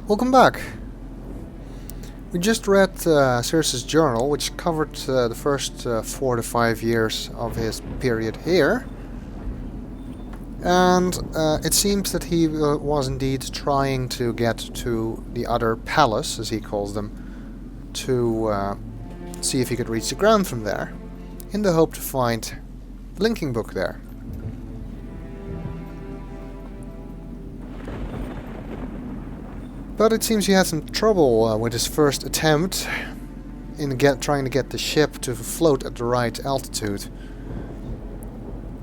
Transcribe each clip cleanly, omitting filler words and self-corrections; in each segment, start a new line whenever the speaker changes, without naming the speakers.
Welcome back. We just read Sirrus's journal, which covered the first 4 to 5 years of his period here. And it seems that he was indeed trying to get to the other palace, as he calls them, to see if he could reach the ground from there, in the hope to find the linking book there. But it seems he had some trouble with his first attempt in trying to get the ship to float at the right altitude.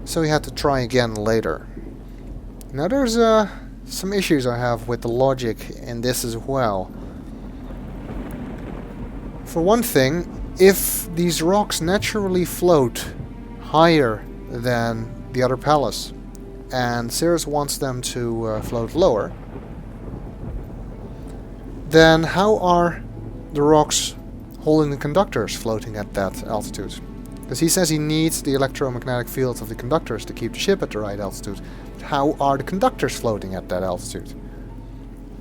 So he had to try again later. Now there's some issues I have with the logic in this as well. For one thing, if these rocks naturally float higher than the other palace, and Sirrus wants them to float lower, then how are the rocks holding the conductors floating at that altitude? Because he says he needs the electromagnetic fields of the conductors to keep the ship at the right altitude. But how are the conductors floating at that altitude?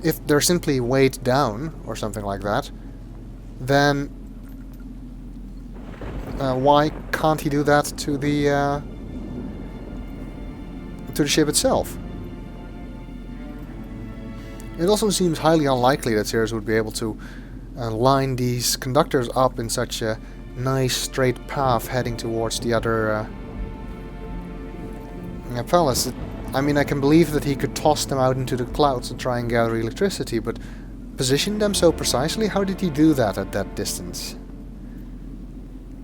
If they're simply weighed down, or something like that, then why can't he do that to the ship itself? It also seems highly unlikely that Sirrus would be able to line these conductors up in such a nice straight path heading towards the other palace. I mean, I can believe that he could toss them out into the clouds and try and gather electricity, but position them so precisely? How did he do that at that distance?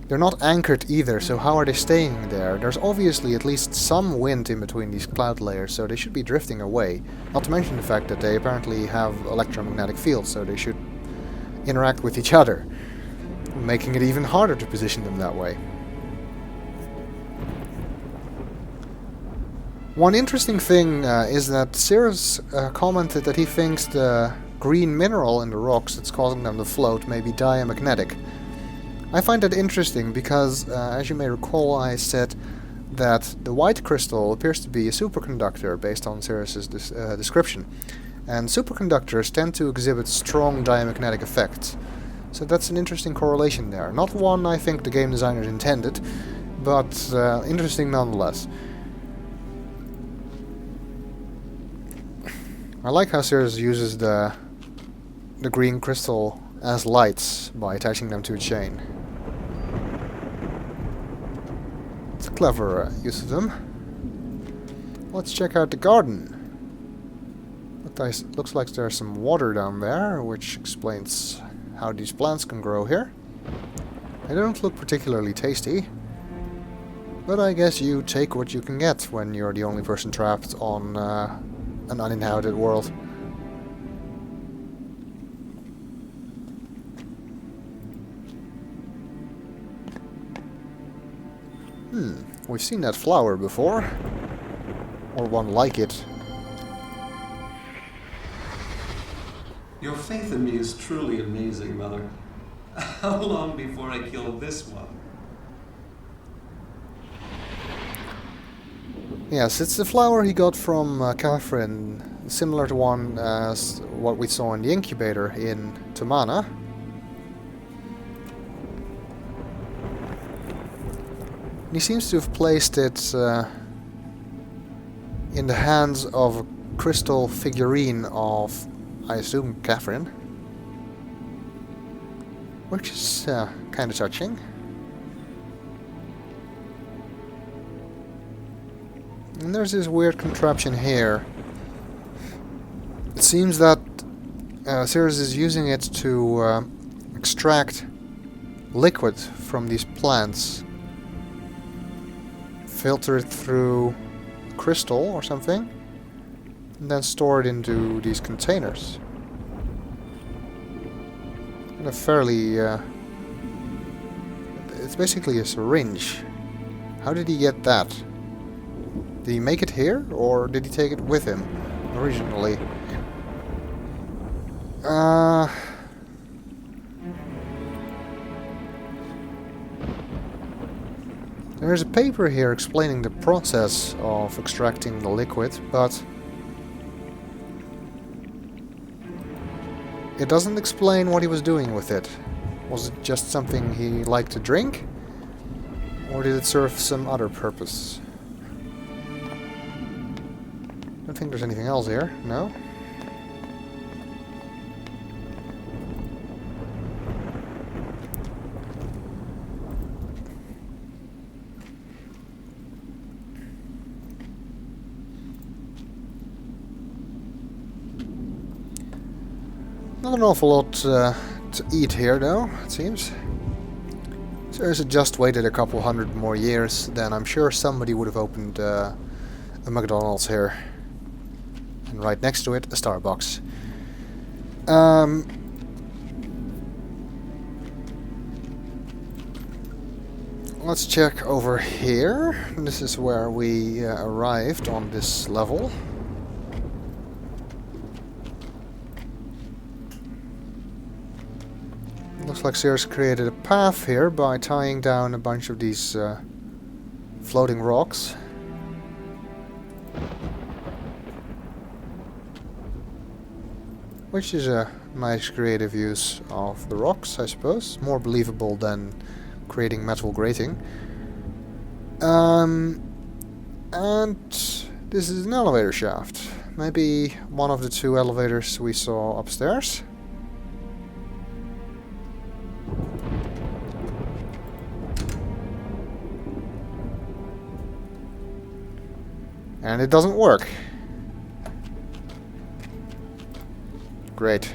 They're not anchored either, so how are they staying there? There's obviously at least some wind in between these cloud layers, so they should be drifting away. Not to mention the fact that they apparently have electromagnetic fields, so they should interact with each other, making it even harder to position them that way. One interesting thing is that Sirrus commented that he thinks the green mineral in the rocks that's causing them to float may be diamagnetic. I find that interesting because, as you may recall, I said that the white crystal appears to be a superconductor based on Sirrus's description. And superconductors tend to exhibit strong diamagnetic effects. So that's an interesting correlation there. Not one I think the game designers intended, but interesting nonetheless. I like how Sirrus uses the green crystal as lights by attaching them to a chain. It's a clever use of them. Let's check out the garden. Looks like there's some water down there, which explains how these plants can grow here. They don't look particularly tasty, but I guess you take what you can get when you're the only person trapped on an uninhabited world. We've seen that flower before, or one like it.
Your faith in me is truly amazing, Mother. How long before I kill this one?
Yes, it's the flower he got from Catherine, similar to one as what we saw in the incubator in Tamana. He seems to have placed it in the hands of a crystal figurine of, I assume, Catherine. Which is kind of touching. And there's this weird contraption here. It seems that Sirrus is using it to extract liquid from these plants. Filter it through crystal or something, and then store it into these containers. And a fairly... it's basically a syringe. How did he get that? Did he make it here, or did he take it with him originally? There's a paper here explaining the process of extracting the liquid, but it doesn't explain what he was doing with it. Was it just something he liked to drink? Or did it serve some other purpose? I don't think there's anything else here, no? Not an awful lot to eat here, though, it seems. Sirrus had just waited a couple hundred more years, then I'm sure somebody would have opened a McDonald's here. And right next to it, a Starbucks. Let's check over here. This is where we arrived on this level. Looks like Sirrus created a path here by tying down a bunch of these floating rocks. Which is a nice creative use of the rocks, I suppose. More believable than creating metal grating. And this is an elevator shaft. Maybe one of the two elevators we saw upstairs. And it doesn't work. Great.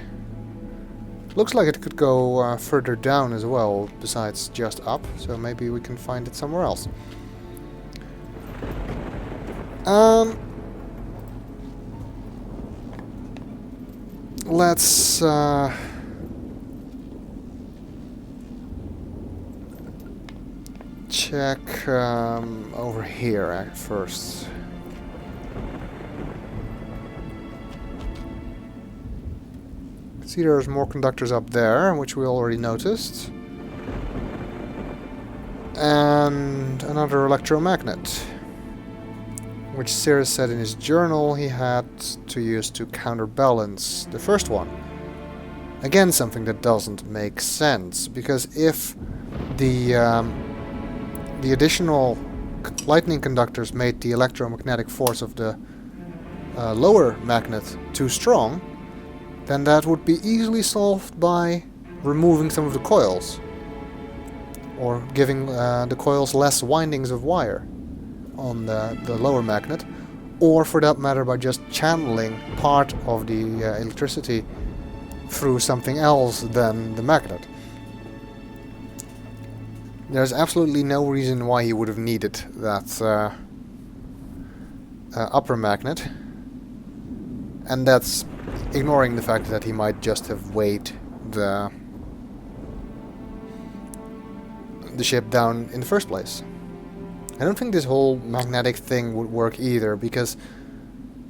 Looks like it could go further down as well, besides just up, so maybe we can find it somewhere else. Let's check over here at first. See, there's more conductors up there, which we already noticed. And another electromagnet, which Sirrus said in his journal he had to use to counterbalance the first one. Again, something that doesn't make sense, because if the additional lightning conductors made the electromagnetic force of the lower magnet too strong, then that would be easily solved by removing some of the coils, or giving the coils less windings of wire on the lower magnet, or for that matter by just channeling part of the electricity through something else than the magnet. There's absolutely no reason why he would have needed that upper magnet, and that's ignoring the fact that he might just have weighed the ship down in the first place. I don't think this whole magnetic thing would work either, because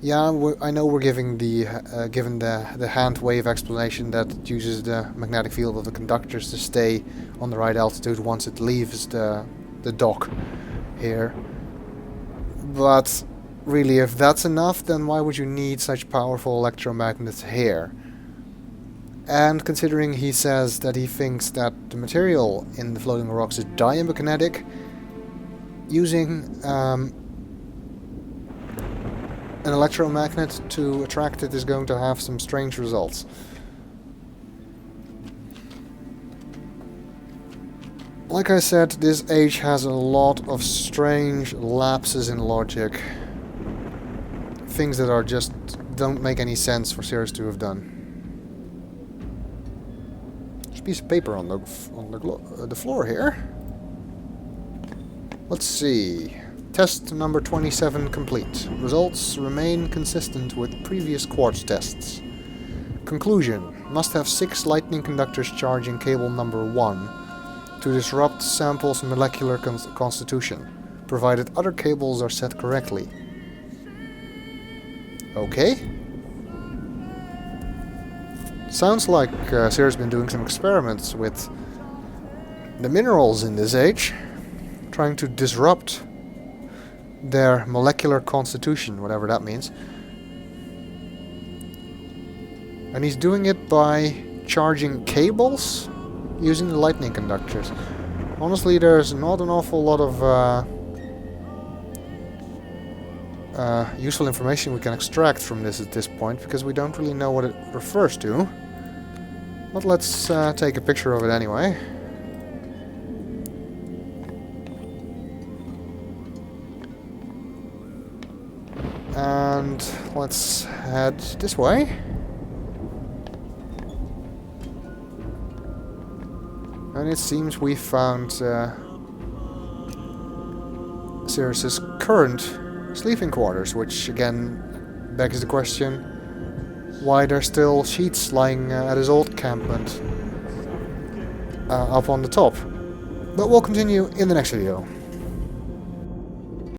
yeah, I know we're giving given the hand wave explanation that it uses the magnetic field of the conductors to stay on the right altitude once it leaves the dock here. But really, if that's enough, then why would you need such powerful electromagnets here? And considering he says that he thinks that the material in the floating rocks is diamagnetic, using an electromagnet to attract it is going to have some strange results. Like I said, this age has a lot of strange lapses in logic. Things that are just don't make any sense for Sirrus to have done. There's a piece of paper on the floor here. Let's see. Test number 27 complete. Results remain consistent with previous quartz tests. Conclusion: must have 6 lightning conductors charging cable number 1 to disrupt sample's molecular constitution, provided other cables are set correctly. Okay. Sounds like Sirrus has been doing some experiments with the minerals in this age, trying to disrupt their molecular constitution, whatever that means. And he's doing it by charging cables using the lightning conductors. Honestly, there's not an awful lot of useful information we can extract from this at this point, because we don't really know what it refers to. But let's take a picture of it anyway. And let's head this way. And it seems we found Sirrus's current sleeping quarters, which again begs the question why there's still sheets lying at his old encampment up on the top. But we'll continue in the next video.